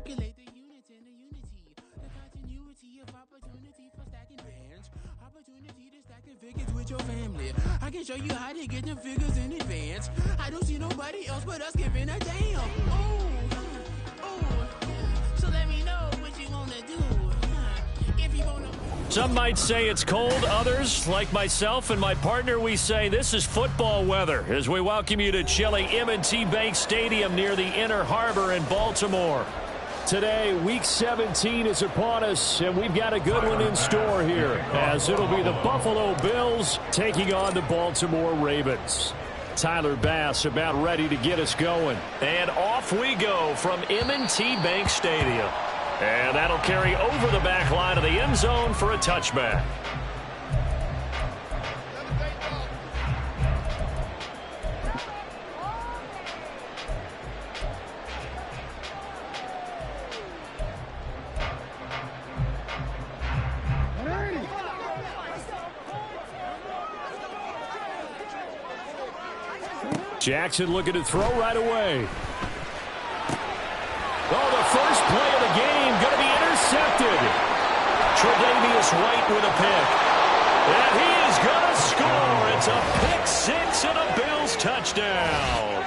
Calculate the units and the unity. The continuity of opportunity for stacking bands. Opportunity to stack the figures with your family. I can show you how to get them figures in advance. I don't see nobody else but us giving a damn. So let me know what you wanna do. If you wanna. Some might say it's cold. Others, like myself and my partner, we say this is football weather as we welcome you to chilly M&T Bank Stadium near the Inner Harbor in Baltimore. Today, Week 17 is upon us, and we've got a good one in store here, as it'll be the Buffalo Bills taking on the Baltimore Ravens. Tyler Bass about ready to get us going. And off we go from M&T Bank Stadium. And that'll carry over the back line of the end zone for a touchback. Jackson looking to throw right away. Oh, the first play of the game going to be intercepted. Tre'Davious White with a pick. And he is going to score. It's a pick six and a Bills touchdown.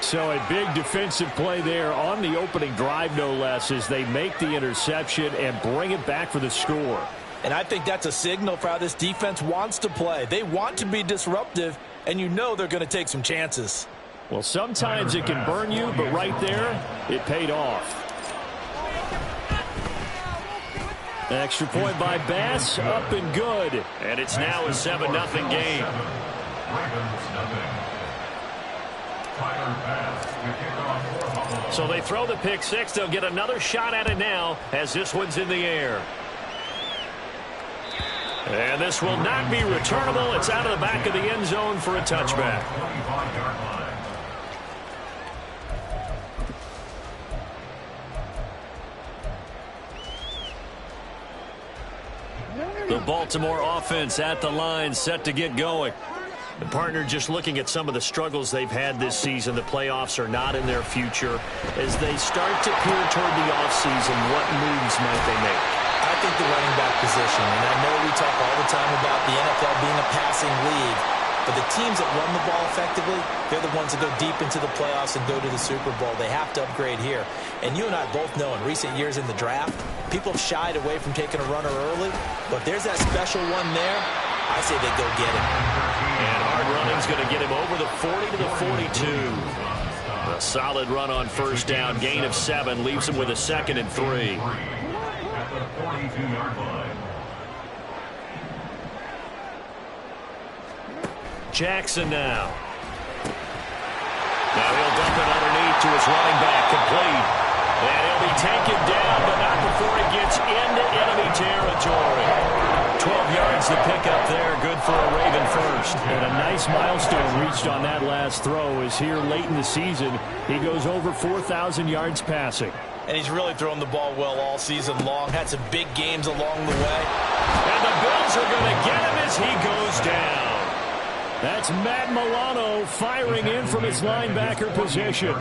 So a big defensive play there on the opening drive, no less, as they make the interception and bring it back for the score. And I think that's a signal for how this defense wants to play. They want to be disruptive, and you know they're going to take some chances. Well, sometimes it can burn you, but right there, it paid off. Extra point by Bass, up and good. And it's now a 7-0 game. So they throw the pick six. They'll get another shot at it now as this one's in the air. And this will not be returnable. It's out of the back of the end zone for a touchback. The Baltimore offense at the line, set to get going. The partner just looking at some of the struggles they've had this season. The playoffs are not in their future. As they start to peer toward the offseason, what moves might they make? I think the running back position, and I know we talk all the time about the NFL being a passing league, but the teams that run the ball effectively, they're the ones that go deep into the playoffs and go to the Super Bowl. They have to upgrade here. And you and I both know in recent years in the draft, people have shied away from taking a runner early, but there's that special one there. I say they go get him. And hard running's going to get him over the 40 to the 42. A solid run on first down, gain of 7, leaves him with a 2nd and 3. At the 42-yard line. Jackson now. Now he'll dump it underneath to his running back, complete. And he'll be taken down, but not before he gets into enemy territory. 12 yards to pick up there, good for a Raven first. And a nice milestone reached on that last throw as here late in the season, he goes over 4,000 yards passing. And he's really thrown the ball well all season long. Had some big games along the way. And the Bills are going to get him as he goes down. That's Matt Milano firing in from his linebacker position.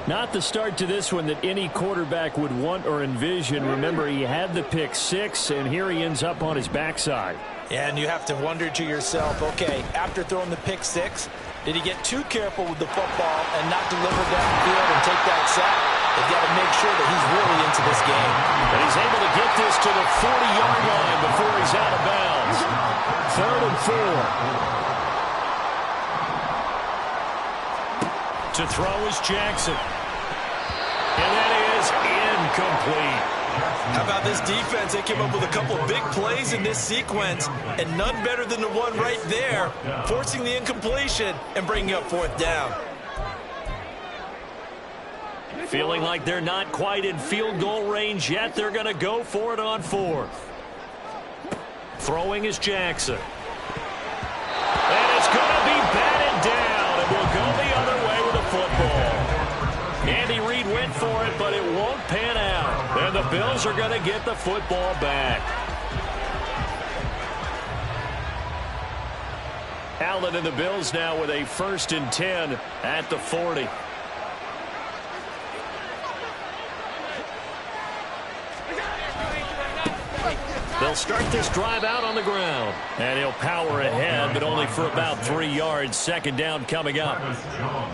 Not the start to this one that any quarterback would want or envision. Remember, he had the pick six, and here he ends up on his backside. And you have to wonder to yourself, okay, after throwing the pick six, did he get too careful with the football and not deliver downfield and take that sack? They've got to make sure that he's really into this game. And he's able to get this to the 40-yard line before he's out of bounds. 3rd and 4. To throw is Jackson. And that is incomplete. How about this defense? They came up with a couple big plays in this sequence, and none better than the one right there, forcing the incompletion and bringing up 4th down. Feeling like they're not quite in field goal range yet. They're going to go for it on 4th. Throwing is Jackson. And it's going to be batted down, and will go the other way with the football. Andy Reid went for it, but it won't pan out. And the Bills are going to get the football back. Allen and the Bills now with a 1st and 10 at the 40. They'll start this drive out on the ground. And he'll power ahead, but only for about 3 yards. Second down coming up.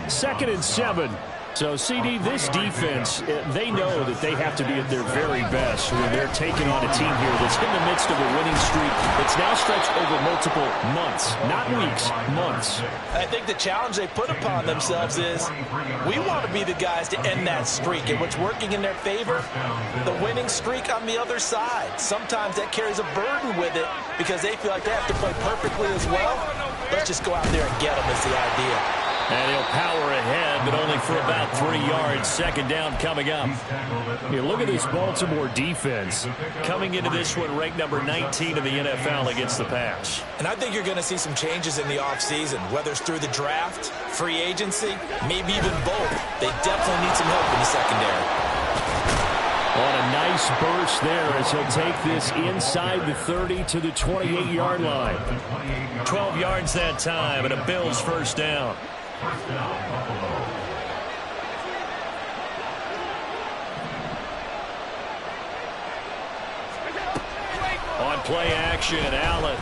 2nd and 7. So, CD, this defense, they know that they have to be at their very best when they're taking on a team here that's in the midst of a winning streak that's now stretched over multiple months, not weeks, months. I think the challenge they put upon themselves is we want to be the guys to end that streak, and what's working in their favor, the winning streak on the other side. Sometimes that carries a burden with it because they feel like they have to play perfectly as well. Let's just go out there and get them is the idea. And he'll power ahead, but only for about 3 yards. Second down coming up. Yeah, look at this Baltimore defense. Coming into this one, ranked number 19 in the NFL against the pass. And I think you're going to see some changes in the offseason, whether it's through the draft, free agency, maybe even both. They definitely need some help in the secondary. On a nice burst there as he'll take this inside the 30 to the 28-yard line. 12 yards that time, and a Bills first down. On play action, Allen.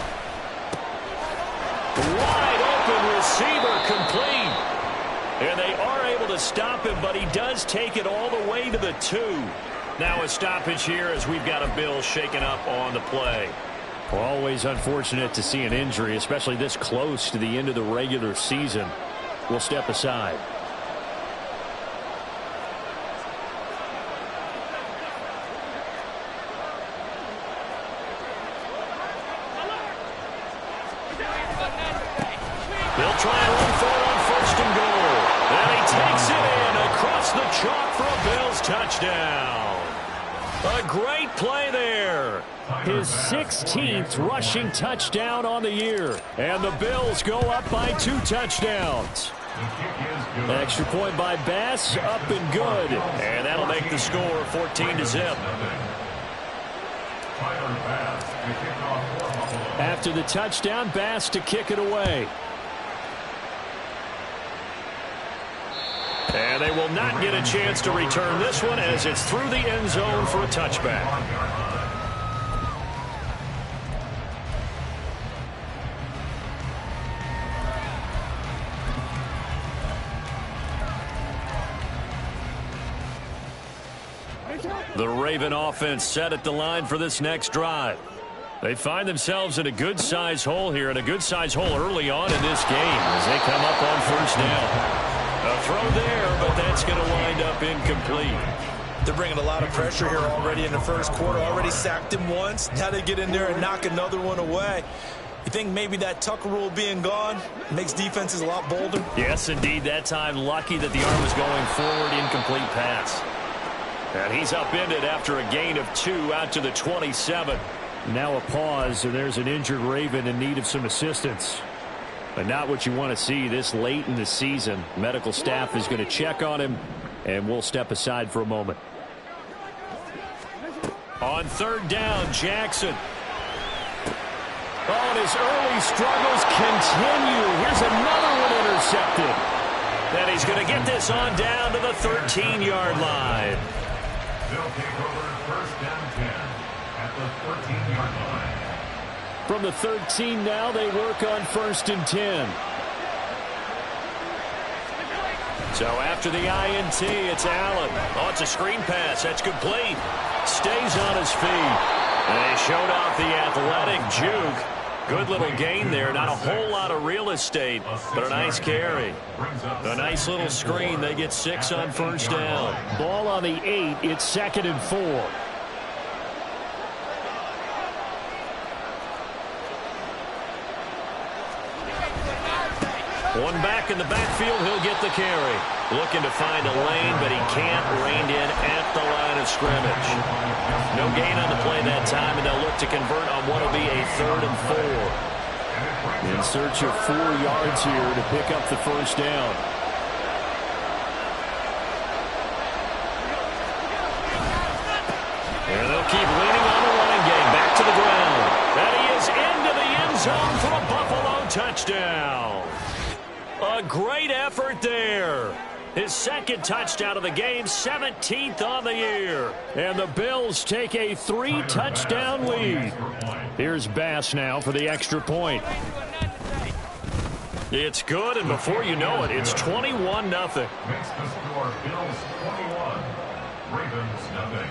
Wide open receiver, complete. And they are able to stop him, but he does take it all the way to the 2. Now a stoppage here as we've got a Bill shaken up on the play. Well, always unfortunate to see an injury, especially this close to the end of the regular season. We'll step aside. They'll try and run for it on 1st and goal. And he takes it in across the chalk for a Bills touchdown. A great play there. His 16th rushing touchdown on the year. And the Bills go up by 2 touchdowns. Extra point by Bass, up and good. And that'll make the score 14-0. After the touchdown, Bass to kick it away. And they will not get a chance to return this one as it's through the end zone for a touchback. The Raven offense set at the line for this next drive. They find themselves in a good-sized hole here, and a good-sized hole early on in this game as they come up on 1st down. A throw there, but that's going to wind up incomplete. They're bringing a lot of pressure here already in the 1st quarter. Already sacked him once. Now they get in there and knock another one away. You think maybe that Tucker rule being gone makes defenses a lot bolder? Yes, indeed. That time, lucky that the arm was going forward, incomplete pass. And he's upended after a gain of 2 out to the 27. Now a pause, and there's an injured Raven in need of some assistance. But not what you want to see this late in the season. Medical staff is going to check on him, and we'll step aside for a moment. On 3rd down, Jackson. Oh, and his early struggles continue. Here's another one intercepted. And he's going to get this on down to the 13-yard line. They'll take over 1st down 10 at the 13-yard line. From the 13 now, they work on 1st and 10. So after the INT, it's Allen. Oh, it's a screen pass. That's complete. Stays on his feet. And he showed off the athletic juke. Good little gain there. Not a whole lot of real estate, but a nice carry. A nice little screen. They get 6 on 1st down. Ball on the 8. It's 2nd and 4. One back in the backfield. He'll get the carry. Looking to find a lane, but he can't. Reined in at the line of scrimmage. No gain on the play that time, and they'll look to convert on what will be a 3rd and 4. In search of 4 yards here to pick up the 1st down. And they'll keep leaning on the running game. Back to the ground. And he is into the end zone for a Buffalo touchdown. A great effort there. His second touchdown of the game, 17th on the year. And the Bills take a 3-touchdown lead. Here's Bass now for the extra point. It's good, and before you know it, it's 21-0. Makes the score Bills 21, Ravens nothing.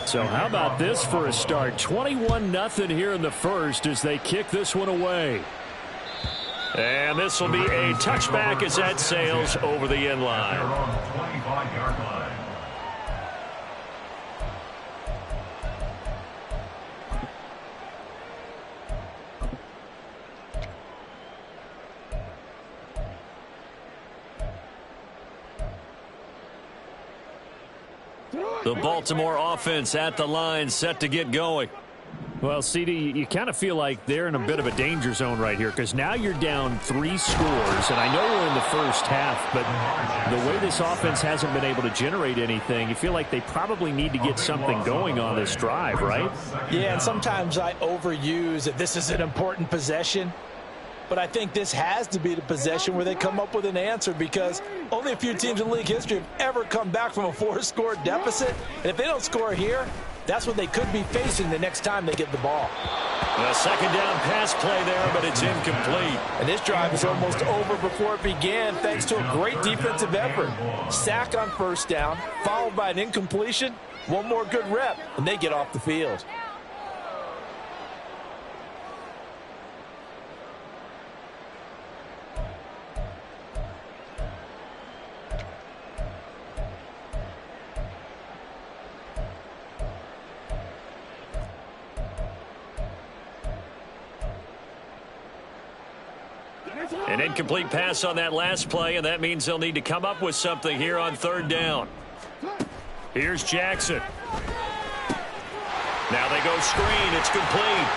So how about this for a start? 21-0 here in the first as they kick this one away. And this will be a touchback as that sails over the end line. 25-yard line. The Baltimore offense at the line, set to get going. Well, CD, you kind of feel like they're in a bit of a danger zone right here because now you're down 3 scores, and I know we're in the first half, but the way this offense hasn't been able to generate anything, you feel like they probably need to get something going on this drive, right? Yeah, and sometimes I overuse that this is an important possession. But I think this has to be the possession where they come up with an answer because only a few teams in league history have ever come back from a 4-score deficit. And if they don't score here, that's what they could be facing the next time they get the ball. A second down pass play there, but it's incomplete. And this drive is almost over before it began thanks to a great defensive effort. Sack on first down, followed by an incompletion, one more good rep, and they get off the field. An incomplete pass on that last play, and that means they'll need to come up with something here on third down. Here's Jackson. Now they go screen. It's complete.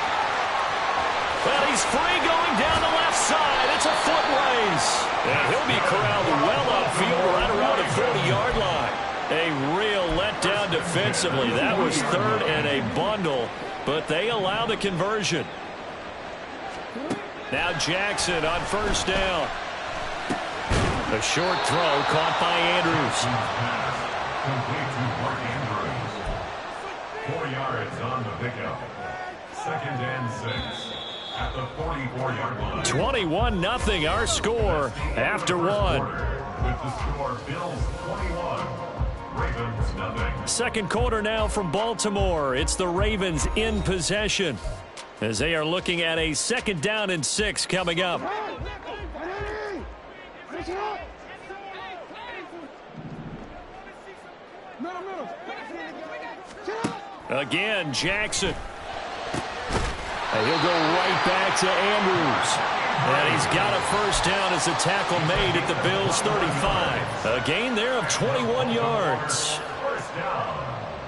Well, he's free going down the left side. It's a foot race. And he'll be corralled well upfield right around the 40-yard line. A real letdown defensively. That was third and a bundle, but they allow the conversion. Now Jackson on first down. A short throw caught by Andrews. Complete to Mark Andrews. 4 yards on the pickup. 2nd and 6 at the 44-yard line. 21-0 our score after one. With the score Bills 21, Ravens nothing. Second quarter now from Baltimore. It's the Ravens in possession, as they are looking at a 2nd down and 6 coming up. Again, Jackson. And he'll go right back to Andrews. And he's got a first down as the tackle made at the Bills' 35. A gain there of 21 yards.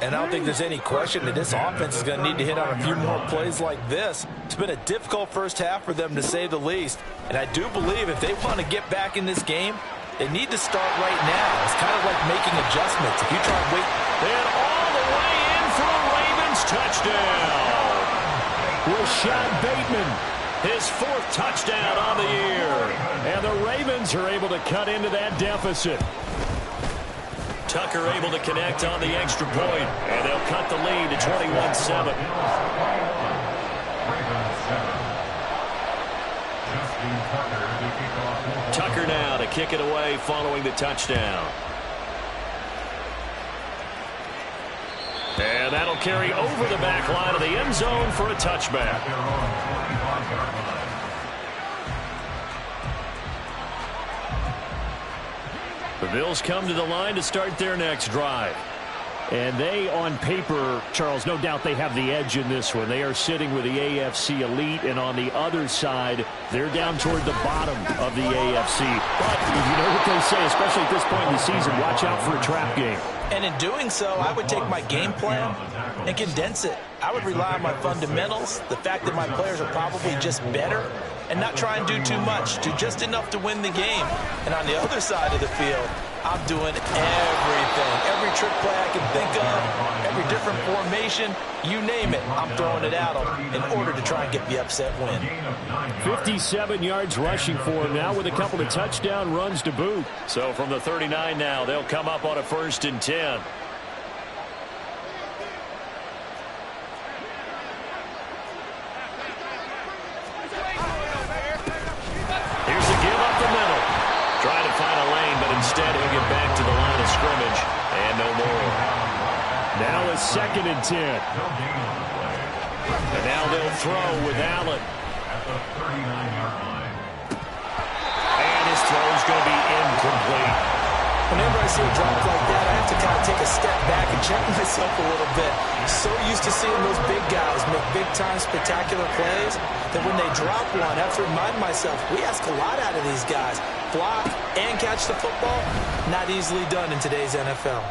And I don't think there's any question that this offense is going to need to hit on a few more plays like this. It's been a difficult first half for them, to say the least. And I do believe if they want to get back in this game, they need to start right now. It's kind of like making adjustments. If you try and wait. And all the way in for a Ravens touchdown. Rashad Bateman, his 4th touchdown on the year. And the Ravens are able to cut into that deficit. Tucker able to connect on the extra point, and they'll cut the lead to 21-7. Tucker now to kick it away following the touchdown. And that'll carry over the back line of the end zone for a touchback. The Bills come to the line to start their next drive. And they, on paper, Charles, no doubt they have the edge in this one. They are sitting with the AFC elite, and on the other side, they're down toward the bottom of the AFC. But you know what they say, especially at this point in the season, watch out for a trap game. And in doing so, I would take my game plan and condense it. I would rely on my fundamentals, the fact that my players are probably just better, and not try and do too much, do just enough to win the game. And on the other side of the field, I'm doing everything. Every trick play I can think of, every different formation, you name it, I'm throwing it at them in order to try and get the upset win. 57 yards rushing for him now with a couple of touchdown runs to boot. So from the 39 now, they'll come up on a 1st and 10. Here's a give up the middle. Trying to find a lane, but instead he'll get back to the line of scrimmage. And no more. Now a 2nd and 10. And now they'll throw with Allen. And his throw's going to be incomplete. Whenever I see a drop like that, I have to kind of take a step back and check myself a little bit. So used to seeing those big guys make big-time spectacular plays that when they drop one, I have to remind myself, we ask a lot out of these guys. Block and catch the football, not easily done in today's NFL.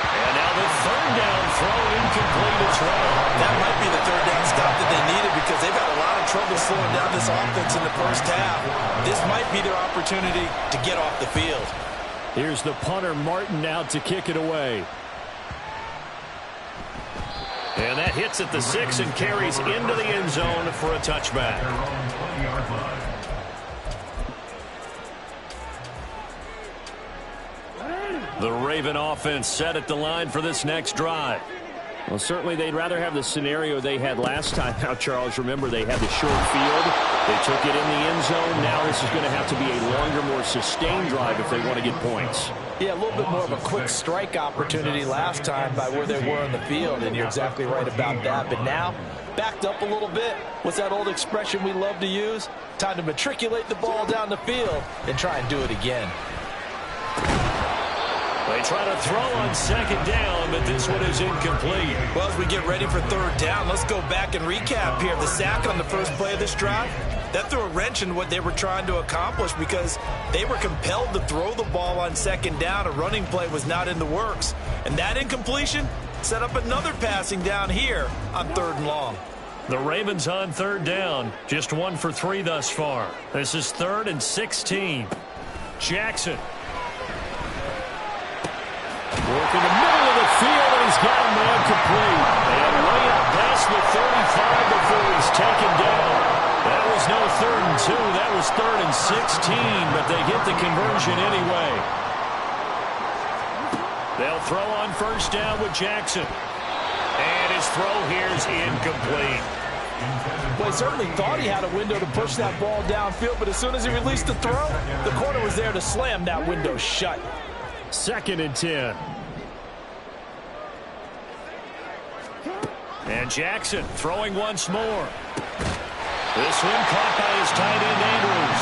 And now the 3rd down throw incomplete as well. That might be the 3rd down stop that they needed because they've had a lot of trouble slowing down this offense in the first half. This might be their opportunity to get off the field. Here's the punter, Martin, out to kick it away. And that hits at the 6 and carries into the end zone for a touchback. The Raven offense set at the line for this next drive. Well, certainly they'd rather have the scenario they had last time. Now, Charles, remember they had the short field. They took it in the end zone. Now this is going to have to be a longer, more sustained drive if they want to get points. Yeah, a little bit more of a quick strike opportunity last time by where they were on the field, and you're exactly right about that. But now, backed up a little bit. What's that old expression we love to use? Time to matriculate the ball down the field and try and do it again. They try to throw on 2nd down, but this one is incomplete. Well, as we get ready for 3rd down, let's go back and recap here. The sack on the first play of this drive, that threw a wrench in what they were trying to accomplish because they were compelled to throw the ball on 2nd down. A running play was not in the works. And that incompletion set up another passing down here on 3rd and long. The Ravens on 3rd down, just 1 for 3 thus far. This is 3rd and 16. Jackson. Work in the middle of the field, and he's got him there complete. And way out past the 35 before he's taken down. That was no 3rd and 2. That was 3rd and 16, but they get the conversion anyway. They'll throw on 1st down with Jackson. And his throw here is incomplete. Well, he certainly thought he had a window to push that ball downfield, but as soon as he released the throw, the corner was there to slam that window shut. 2nd and 10. And Jackson throwing once more. This one caught by his tight end, Andrews.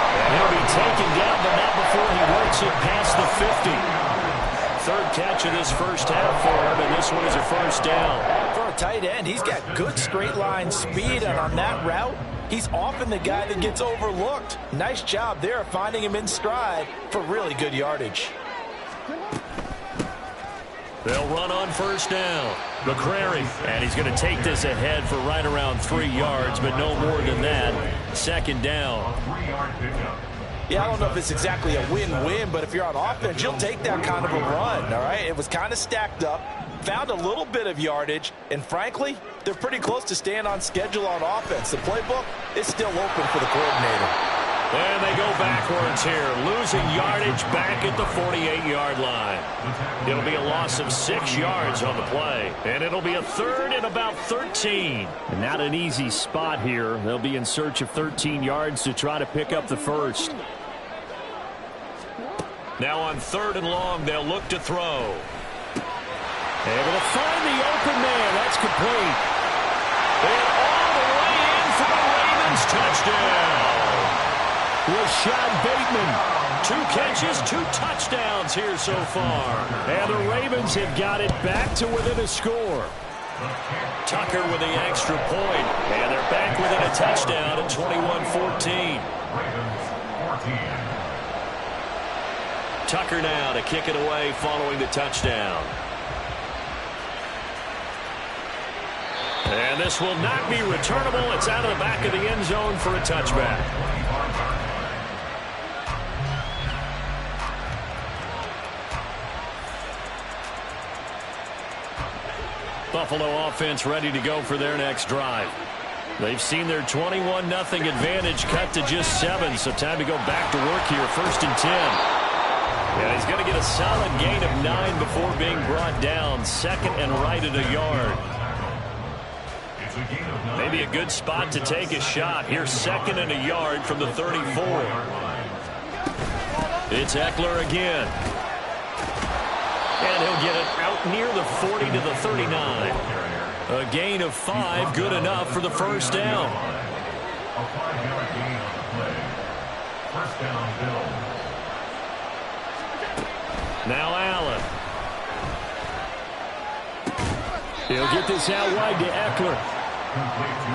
And he'll be taken down, but not before he works it past the 50. 3rd catch of this first half for him, and this one is a 1st down. For a tight end, he's got good straight line speed, and on that route, he's often the guy that gets overlooked. Nice job there finding him in stride for really good yardage. They'll run on 1st down. McCrary, and he's going to take this ahead for right around 3 yards, but no more than that. 2nd down. Yeah, I don't know if it's exactly a win-win, but if you're on offense, you'll take that kind of a run, all right? It was kind of stacked up, found a little bit of yardage, and frankly, they're pretty close to staying on schedule on offense. The playbook is still open for the coordinator. And they go backwards here, losing yardage back at the 48-yard line. It'll be a loss of 6 yards on the play, and it'll be a 3rd and about 13. And not an easy spot here. They'll be in search of 13 yards to try to pick up the 1st. Now on 3rd and long, they'll look to throw. Able to find the open man. That's complete. And all the way in for the Ravens touchdown. Rashad Bateman. 2 catches, 2 touchdowns here so far. And the Ravens have got it back to within a score. Tucker with the extra point. And they're back within a touchdown at 21-14. Tucker now to kick it away following the touchdown. And this will not be returnable. It's out of the back of the end zone for a touchback. Buffalo offense ready to go for their next drive. They've seen their 21-0 advantage cut to just 7, so time to go back to work here. 1st and 10. And he's going to get a solid gain of 9 before being brought down. 2nd and right at a yard. Maybe a good spot to take a shot. Here's 2nd and a yard from the 34. It's Eckler again. And he'll get it out near the 40 to the 39. A gain of 5, good enough for the first down. A 5-yard gain on the play. First down, Bills. Now Allen. He'll get this out wide to Eckler.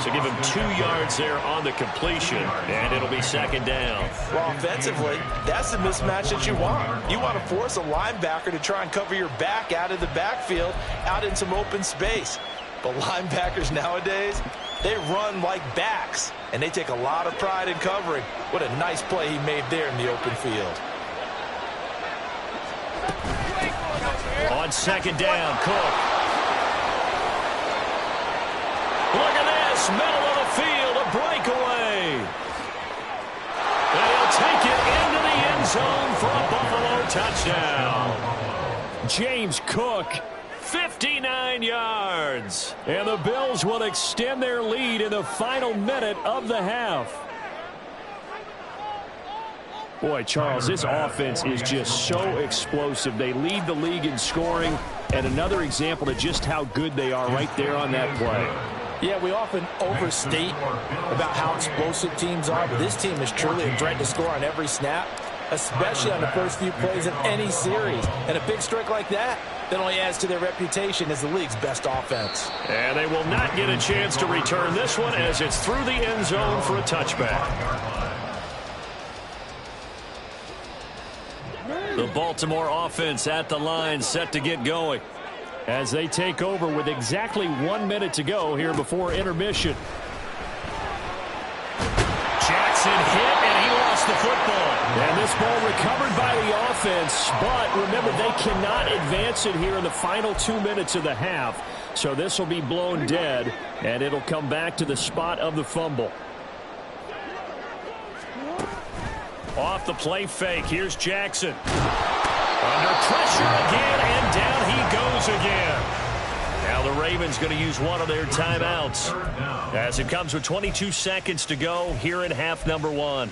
So give him 2 yards there on the completion, and it'll be 2nd down. Well, offensively, that's the mismatch that you want. You want to force a linebacker to try and cover your back out of the backfield, out in some open space. But linebackers nowadays, they run like backs, and they take a lot of pride in covering. What a nice play he made there in the open field. On 2nd down, Cook. Look at this, middle of the field, a breakaway. And he'll take it into the end zone for a Buffalo touchdown. James Cook, 59 yards. And the Bills will extend their lead in the final minute of the half. Boy, Charles, this offense is just so explosive. They lead the league in scoring, and another example of just how good they are right there on that play. Yeah, we often overstate about how explosive teams are, but this team is truly a threat to score on every snap, especially on the first few plays of any series. And a big strike like that only adds to their reputation as the league's best offense. And they will not get a chance to return this one as it's through the end zone for a touchback. The Baltimore offense at the line, set to get going as they take over with exactly 1 minute to go here before intermission. Jackson hit, and he lost the football. And this ball recovered by the offense, but remember, they cannot advance it here in the final 2 minutes of the half. So this will be blown dead, and it'll come back to the spot of the fumble. Off the play fake, here's Jackson. Under pressure again, and down he goes again. Now the Ravens going to use one of their timeouts as it comes with 22 seconds to go here in half number 1.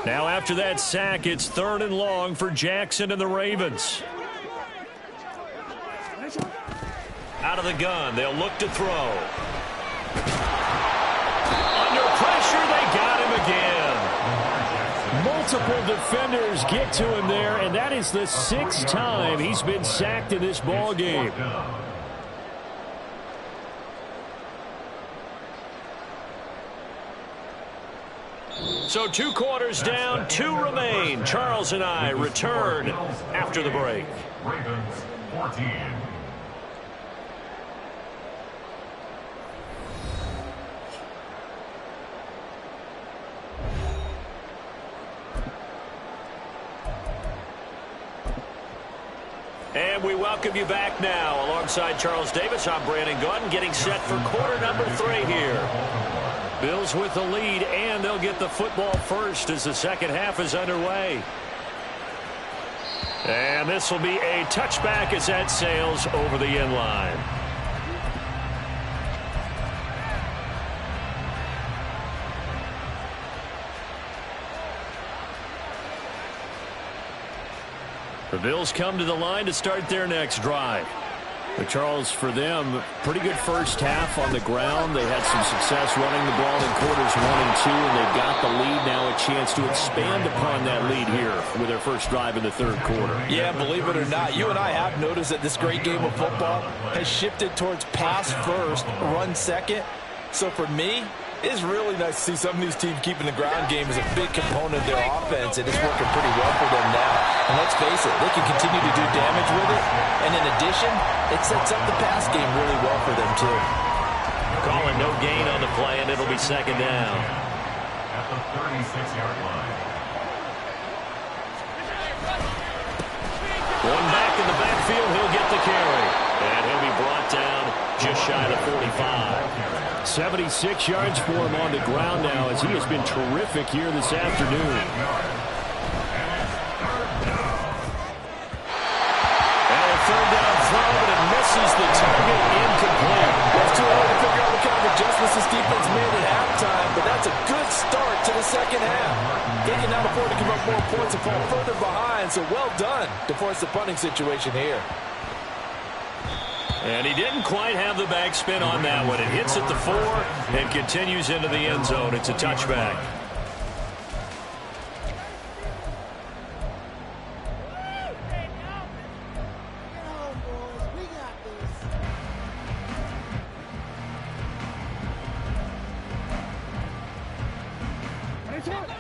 Now after that sack, it's 3rd and long for Jackson and the Ravens. Out of the gun, they'll look to throw. Under pressure, they got him again. Multiple defenders get to him there, and that is the 6th time he's been sacked in this ball game. So 2 quarters down, 2 remain. Charles and I return after the break. Ravens 14. And we welcome you back now. Alongside Charles Davis, I'm Brandon Gordon, getting set for quarter number 3 here. Bills with the lead, and they'll get the football first as the second half is underway. And this will be a touchback as that sails over the end line. The Bills come to the line to start their next drive. But Charles, for them, pretty good first half on the ground. They had some success running the ball in quarters 1 and 2, and they've got the lead now, a chance to expand upon that lead here with their first drive in the 3rd quarter. Yeah, believe it or not, you and I have noticed that this great game of football has shifted towards pass first, run second. So for me, it's really nice to see some of these teams keeping the ground game as a big component of their offense, and it's working pretty well for them now. And let's face it, they can continue to do damage with it, and in addition, it sets up the pass game really well for them too. Calling no gain on the play, and it'll be 2nd down. At the 36-yard line. One back in the back. carry. And he'll be brought down just shy of 45. 76 yards for him on the ground now as he has been terrific here this afternoon. And a third down throw, but it misses the target, incomplete. It's too early to figure out what kind of adjustments this defense made at halftime, but that's a good start to the second half. They can now afford to give up more points and fall further behind, so well done to force the punting situation here. And he didn't quite have the backspin on that one. It hits at the 4 and continues into the end zone. It's a touchback.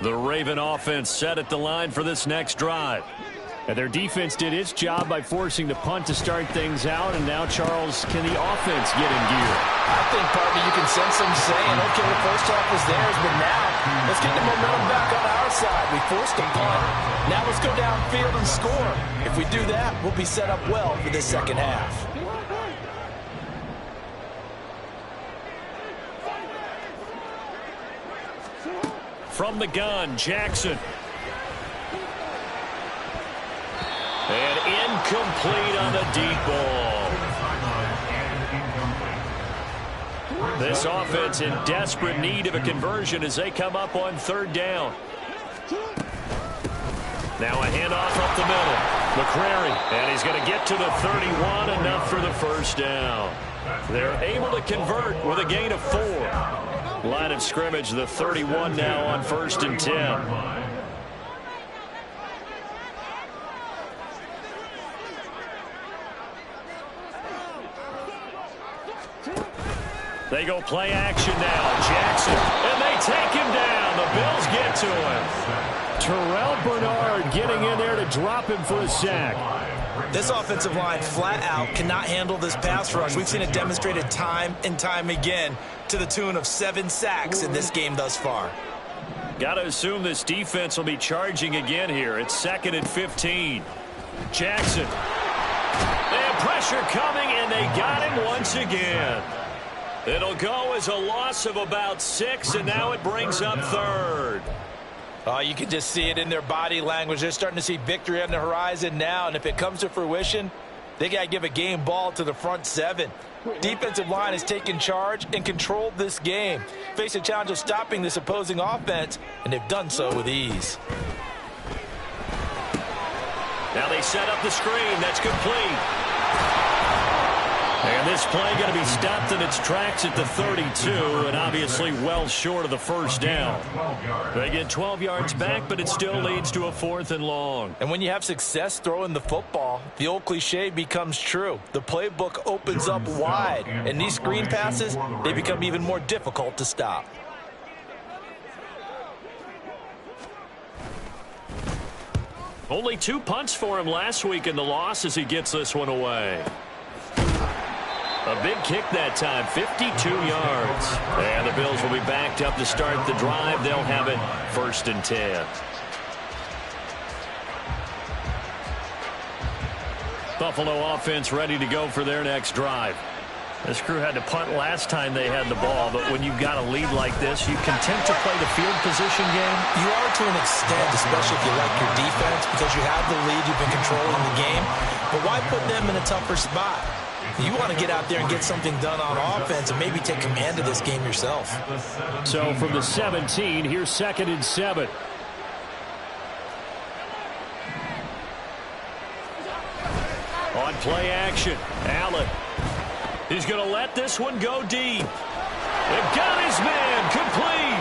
The Raven offense set at the line for this next drive. And their defense did its job by forcing the punt to start things out. And now, Charles, can the offense get in gear? I think, partner, you can sense them saying, okay, the first half was theirs, but now let's get the momentum back on our side. We forced a punt. Now let's go downfield and score. If we do that, we'll be set up well for this second half. From the gun, Jackson. And incomplete on the deep ball. This offense in desperate need of a conversion as they come up on third down. Now a handoff up the middle. McCrary, and he's going to get to the 31, enough for the first down. They're able to convert with a gain of 4. Line of scrimmage, the 31 now on 1st and 10. They go play action now. Jackson, and they take him down. The Bills get to him. Terrell Bernard getting in there to drop him for a sack. This offensive line flat out cannot handle this pass rush. We've seen it demonstrated time and time again to the tune of 7 sacks in this game thus far. Got to assume this defense will be charging again here. It's 2nd and 15. Jackson. And pressure coming, and they got him once again. It'll go as a loss of about 6, and now it brings up 3rd. Oh, you can just see it in their body language. They're starting to see victory on the horizon now, and if it comes to fruition, they got to give a game ball to the front 7. Defensive line has taken charge and controlled this game. Face a challenge of stopping this opposing offense, and they've done so with ease. Now they set up the screen. That's complete. And this play going to be stopped in its tracks at the 32, and obviously well short of the first down. They get 12 yards back, but it still leads to a 4th and long. And when you have success throwing the football, the old cliche becomes true. The playbook opens up wide, and these screen passes, they become even more difficult to stop. Only 2 punts for him last week in the loss as he gets this one away. A big kick that time, 52 yards. And the Bills will be backed up to start the drive. They'll have it 1st and 10. Buffalo offense ready to go for their next drive. This crew had to punt last time they had the ball, but when you've got a lead like this, you content to play the field position game? You are to an extent, especially if you like your defense, because you have the lead, you've been controlling the game. But why put them in a tougher spot? You want to get out there and get something done on offense and maybe take command of this game yourself. So from the 17, here's 2nd and 7. On play action, Allen. He's going to let this one go deep. They've got his man complete.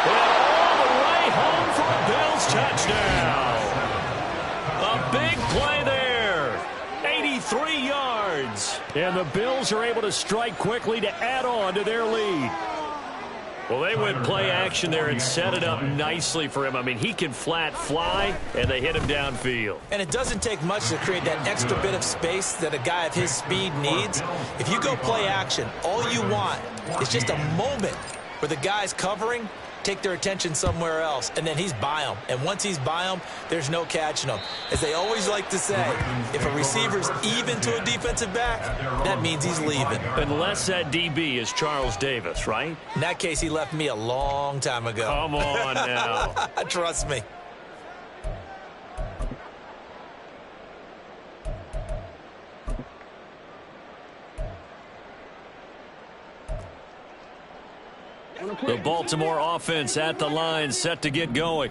And all the way home for a Bills touchdown. A big play there. 83 yards. And the Bills are able to strike quickly to add on to their lead. Well, they went play action there and set it up nicely for him. I mean, he can flat fly, and they hit him downfield. And it doesn't take much to create that extra bit of space that a guy of his speed needs. If you go play action, all you want is just a moment where the guy's covering take their attention somewhere else, and then he's by them. And once he's by them, there's no catching them. As they always like to say, if a receiver's even to a defensive back, that means he's leaving. Unless that DB is Charles Davis, right? In that case, he left me a long time ago. Come on now. Trust me. The Baltimore offense at the line, set to get going.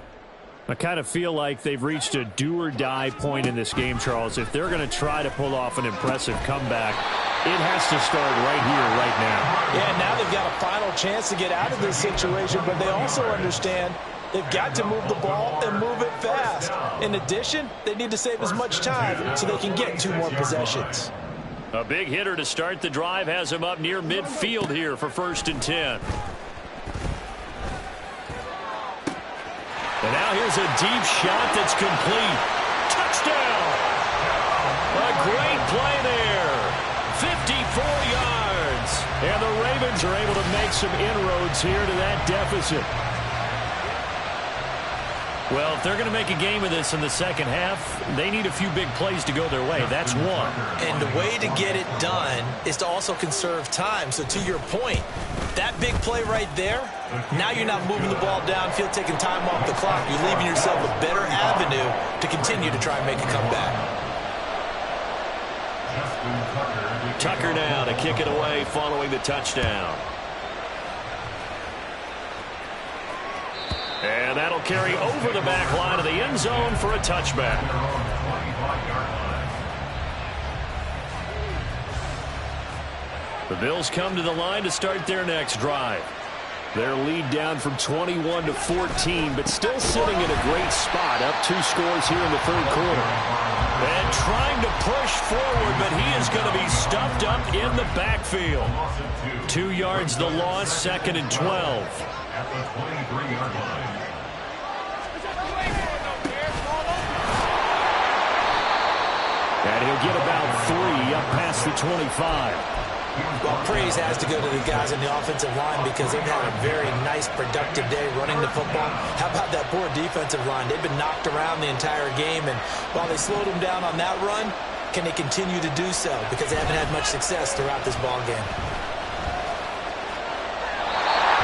I kind of feel like they've reached a do-or-die point in this game, Charles. If they're going to try to pull off an impressive comeback, it has to start right here, right now. Yeah, now they've got a final chance to get out of this situation, but they also understand they've got to move the ball and move it fast. In addition, they need to save as much time so they can get 2 more possessions. A big hitter to start the drive has him up near midfield here for 1st and 10. And now here's a deep shot that's complete. Touchdown! A great play there. 54 yards. And the Ravens are able to make some inroads here to that deficit. Well, if they're going to make a game of this in the second half, they need a few big plays to go their way. That's one. And the way to get it done is to also conserve time. So to your point, that big play right there, now you're not moving the ball downfield, taking time off the clock. You're leaving yourself a better avenue to continue to try and make a comeback. Tucker now to kick it away following the touchdown. And that'll carry over the back line of the end zone for a touchback. The Bills come to the line to start their next drive. Their lead down from 21 to 14, but still sitting in a great spot, up 2 scores here in the 3rd quarter. And trying to push forward, but he is going to be stuffed up in the backfield. 2 yards the loss, 2nd and 12. At the 23-yard line. And he'll get about 3 up past the 25. Well, praise has to go to the guys in the offensive line because they've had a very nice, productive day running the football. How about that poor defensive line? They've been knocked around the entire game, and while they slowed them down on that run, can they continue to do so? Because they haven't had much success throughout this ball game.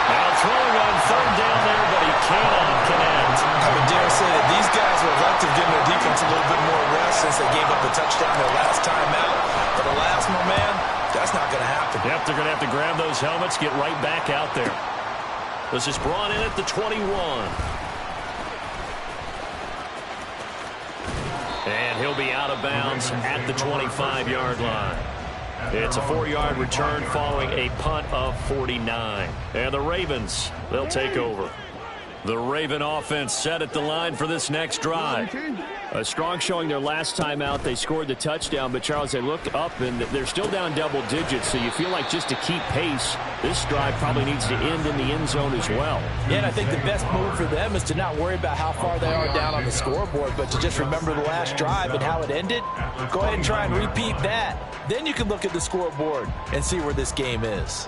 Now throwing on 3rd down there, but he cannot connect. I would dare say that these guys would like to have given their defense a little bit more rest since they gave up a touchdown their last time out. But alas, my man, that's not going to happen. Yep, they're going to have to grab those helmets, get right back out there. This is brought in at the 21. And he'll be out of bounds at the 25-yard line. It's a 4-yard return following a punt of 49. And the Ravens, they'll take over. The Raven offense set at the line for this next drive. A strong showing their last time out. They scored the touchdown, but, Charles, they look up, and they're still down double digits, so you feel like just to keep pace, this drive probably needs to end in the end zone as well. Yeah, and I think the best move for them is to not worry about how far they are down on the scoreboard, but to just remember the last drive and how it ended. Go ahead and try and repeat that. Then you can look at the scoreboard and see where this game is.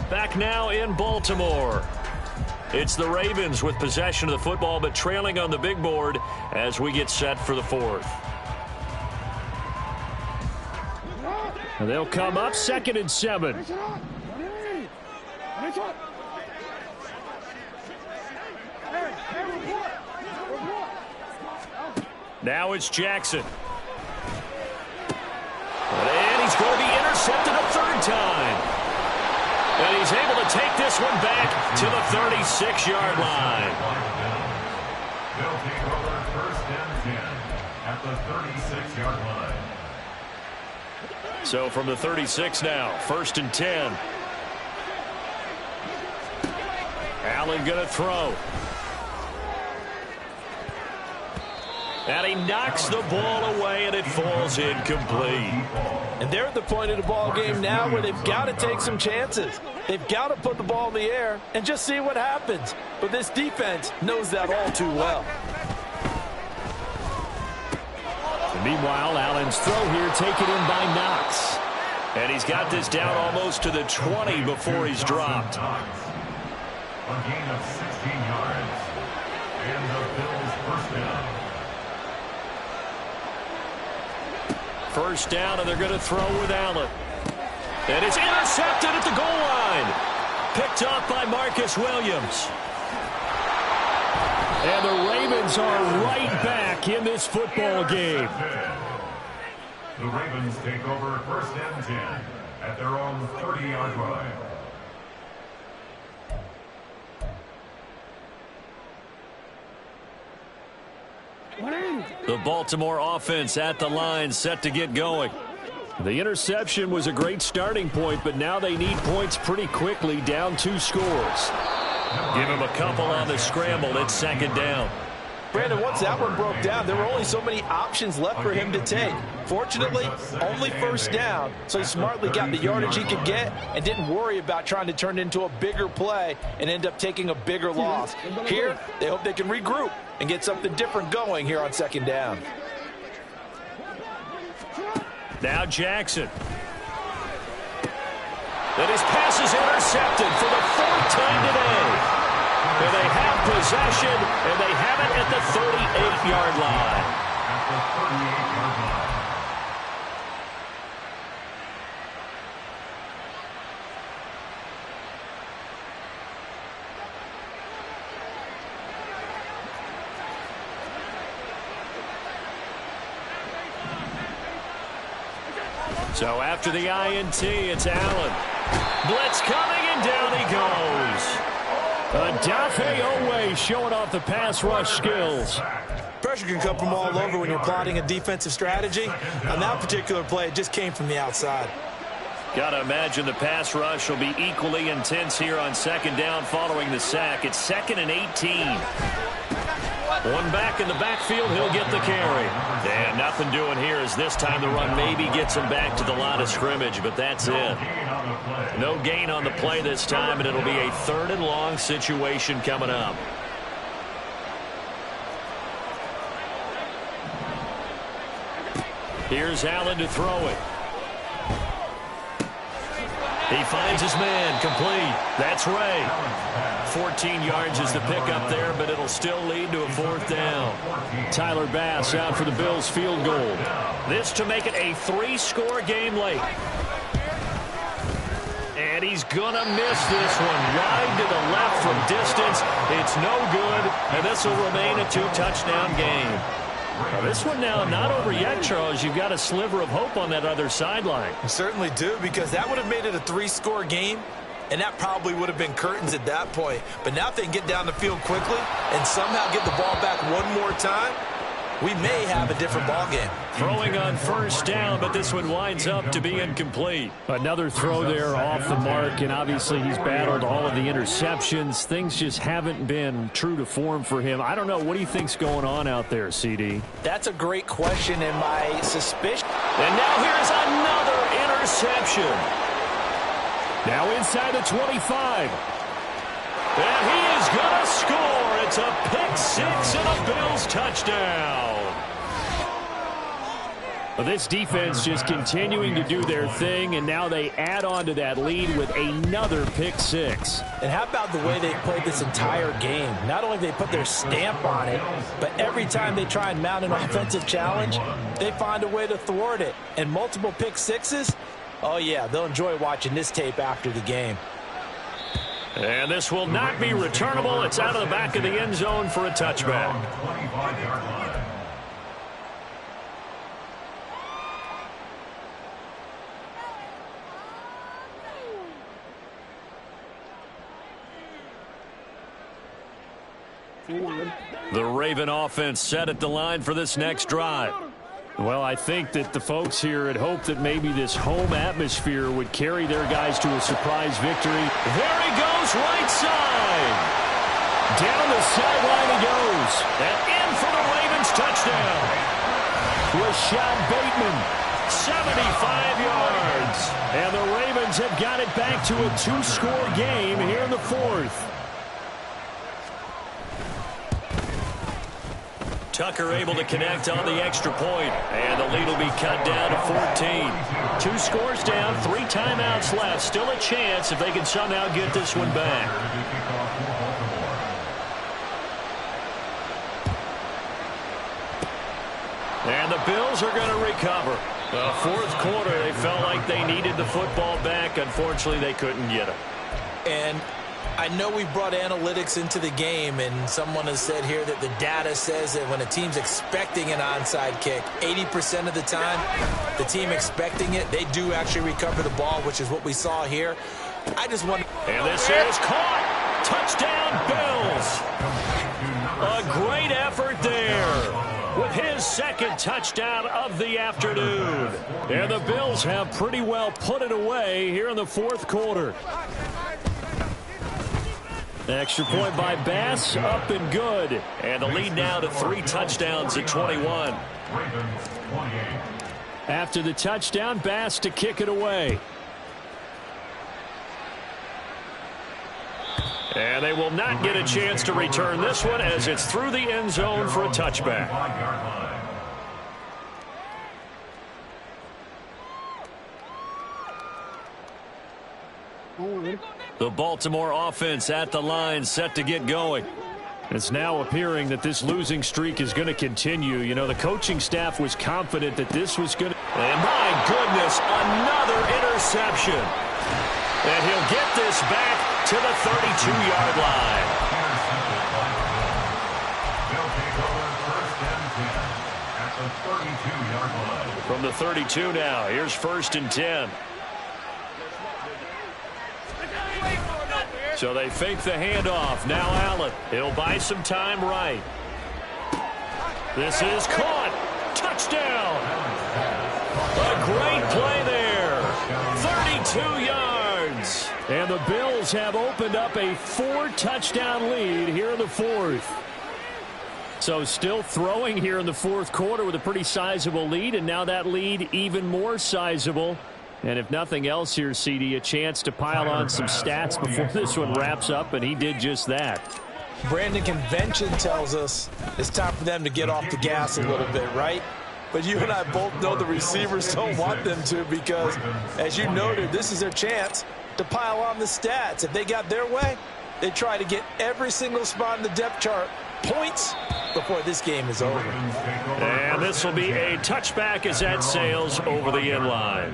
Back now in Baltimore. It's the Ravens with possession of the football, but trailing on the big board as we get set for the 4th. And they'll come up 2nd and 7. Now it's Jackson. And he's going to be intercepted a 3rd time. And he's able to take this one back to the 36-yard line. They'll take over 1st and 10 at the 36-yard line. So from the 36 now, 1st and 10. Allen going to throw. And he knocks the ball away, and it falls incomplete. And they're at the point of the ball game now where they've got to take some chances. They've got to put the ball in the air and just see what happens. But this defense knows that all too well. And meanwhile, Allen's throw here taken in by Knox. And he's got this down almost to the 20 before he's dropped. A gain of 6 yards. And the Bills first down. First down, and they're going to throw with Allen. And it's intercepted at the goal line. Picked up by Marcus Williams. And the Ravens are right back in this football game. The Ravens take over first and 10 at their own 30-yard line. The Baltimore offense at the line, set to get going. The interception was a great starting point, but now they need points pretty quickly, down 2 scores. Give him a couple on the scramble. It's second down. Brandon, once that one broke down, there were only so many options left for him to take. Fortunately, only first down, so he smartly got the yardage he could get and didn't worry about trying to turn it into a bigger play and end up taking a bigger loss. Here, they hope they can regroup and get something different going here on second down. Now Jackson. And his pass is intercepted for the 4th time today. And they have possession, and they have it at the 38-yard line. At the 38-yard line. So after the INT, it's Allen. Blitz coming, and down he goes. Adafe Owe showing off the pass rush skills. Pressure can come from all over when you're plotting a defensive strategy. On that particular play, it just came from the outside. Got to imagine the pass rush will be equally intense here on second down following the sack. It's 2nd and 18. One back in the backfield, he'll get the carry. And nothing doing here as this time the run maybe gets him back to the line of scrimmage, but that's it. No gain on the play this time, and it'll be a 3rd and long situation coming up. Here's Allen to throw it. He finds his man, complete. That's Ray. 14 yards is the pickup there, but it'll still lead to a 4th down. Tyler Bass out for the Bills field goal. This to make it a 3-score game late. And he's going to miss this one. Wide to the left from distance. It's no good, and this will remain a 2-touchdown game. Now this one now not over yet, Charles. You've got a sliver of hope on that other sideline. You certainly do, because that would have made it a 3-score game, and that probably would have been curtains at that point. But now if they can get down the field quickly and somehow get the ball back one more time, we may have a different ball game. Throwing on first down, but this one winds up to be incomplete. Another throw there off the mark, and obviously he's battled all of the interceptions. Things just haven't been true to form for him. I don't know. What do you think's going on out there, CD? That's a great question, and my suspicion. And now here's another interception. Now inside the 25. And he is going to score. It's a pick six and a Bills touchdown. Well, this defense just continuing to do their thing, and now they add on to that lead with another pick six. And how about the way they played this entire game? Not only did they put their stamp on it, but every time they try and mount an offensive challenge, they find a way to thwart it. And multiple pick sixes, oh yeah, they'll enjoy watching this tape after the game. And this will not be returnable. It's out of the back of the end zone for a touchback. The Raven offense set at the line for this next drive. Well, I think that the folks here had hoped that maybe this home atmosphere would carry their guys to a surprise victory. There he goes, right side. Down the sideline he goes. And in for the Ravens touchdown. Rashad Bateman, 75 yards. And the Ravens have got it back to a two-score game here in the fourth. Tucker able to connect on the extra point, and the lead will be cut down to 14. 2 scores down, 3 timeouts left. Still a chance if they can somehow get this one back. And the Bills are going to recover. The fourth quarter, they felt like they needed the football back. Unfortunately, they couldn't get it. And I know we brought analytics into the game, and someone has said here that the data says that when a team's expecting an onside kick, 80% of the time, the team expecting it, they do actually recover the ball, which is what we saw here. I just want to... And this is caught. Touchdown, Bills. A great effort there with his second touchdown of the afternoon. And the Bills have pretty well put it away here in the fourth quarter. Extra point by Bass, up and good. And the lead now to 3 touchdowns at 21. After the touchdown, Bass to kick it away. And they will not get a chance to return this one as it's through the end zone for a touchback. The Baltimore offense at the line, set to get going. It's now appearing that this losing streak is going to continue. You know, the coaching staff was confident that this was going to... And my goodness, another interception. And he'll get this back to the 32-yard line. From the 32 now, here's 1st and 10. So they fake the handoff. Now Allen. He'll buy some time right. This is caught. Touchdown. A great play there. 32 yards. And the Bills have opened up a 4-touchdown lead here in the fourth. So still throwing here in the fourth quarter with a pretty sizable lead, and now that lead even more sizable. And if nothing else here, CD, a chance to pile on some stats before this one wraps up, and he did just that. Brandon, convention tells us it's time for them to get off the gas a little bit, right? But you and I both know the receivers don't want them to because, as you noted, this is their chance to pile on the stats. If they got their way, they try to get every single spot in the depth chart points before this game is over. And this will be a touchback as that sails over the end line.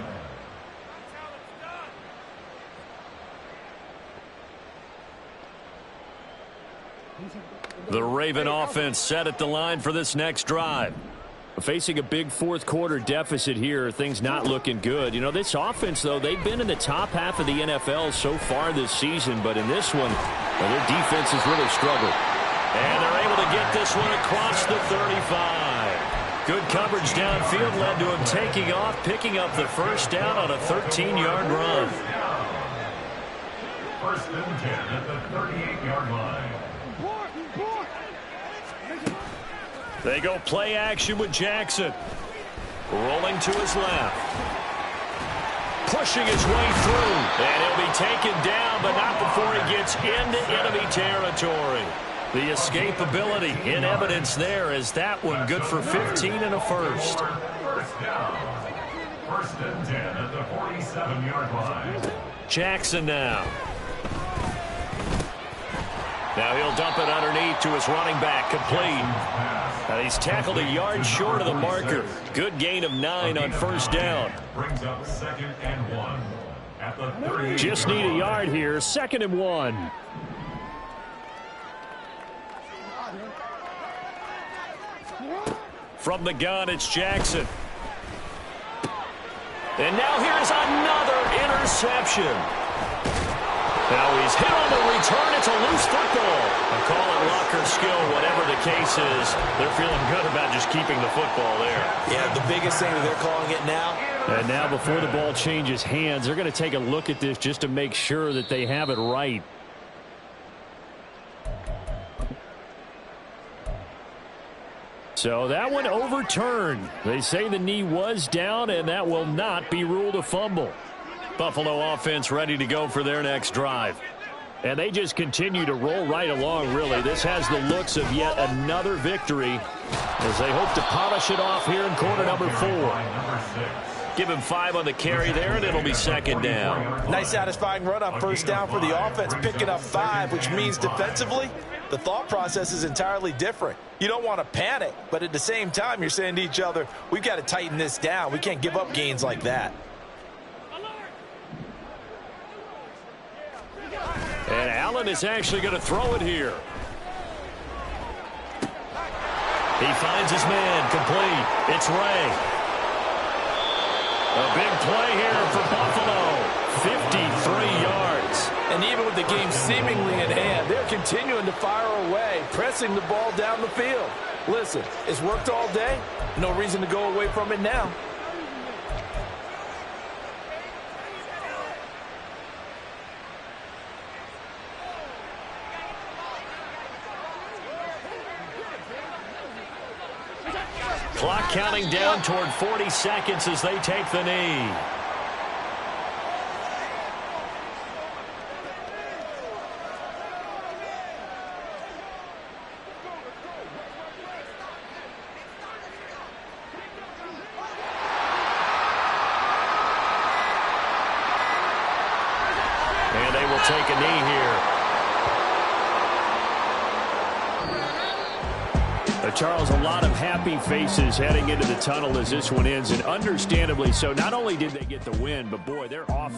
The Raven offense set at the line for this next drive. Facing a big fourth quarter deficit here, things not looking good. You know, this offense, though, they've been in the top half of the NFL so far this season, but in this one, well, their defense has really struggled. And they're able to get this one across the 35. Good coverage downfield led to him taking off, picking up the first down on a 13-yard run. 1st and 10 at the 38-yard line. They go play action with Jackson. Rolling to his left. Pushing his way through. And he'll be taken down, but not before he gets into enemy territory. The escapability in evidence there as that one good for 15 and a first. First down. 1st and 10 at the 47-yard line. Jackson now. Now he'll dump it underneath to his running back, complete. And he's tackled a yard short of the marker. Good gain of 9 on first down. Brings up 2nd and 1 at the 38. Just need a yard here. 2nd and 1. From the gun, it's Jackson. And now here's another interception. Now he's hit on the return. It's a loose football. I call it luck or skill, whatever the case is. They're feeling good about just keeping the football there. Yeah, the biggest thing that they're calling it now. And now before the ball changes hands, they're going to take a look at this just to make sure that they have it right. So that one overturned. They say the knee was down, and that will not be ruled a fumble. Buffalo offense ready to go for their next drive. And they just continue to roll right along, really. This has the looks of yet another victory as they hope to polish it off here in quarter number 4. Give him 5 on the carry there, and it'll be 2nd down. Nice satisfying run on first down for the offense, picking up 5, which means defensively The thought process is entirely different. You don't want to panic, but at the same time, you're saying to each other, we've got to tighten this down. We can't give up gains like that. And Allen is actually going to throw it here. He finds his man, complete. It's Ray. A big play here for Buffalo. 53 yards. And even with the game seemingly in hand, they're continuing to fire away, pressing the ball down the field. Listen, it's worked all day. No reason to go away from it now. Clock counting down toward 40 seconds as they take the knee. And they will take a knee here. Charles, a lot of happy faces heading into the tunnel as this one ends, and understandably so. Not only did they get the win, but boy, their offense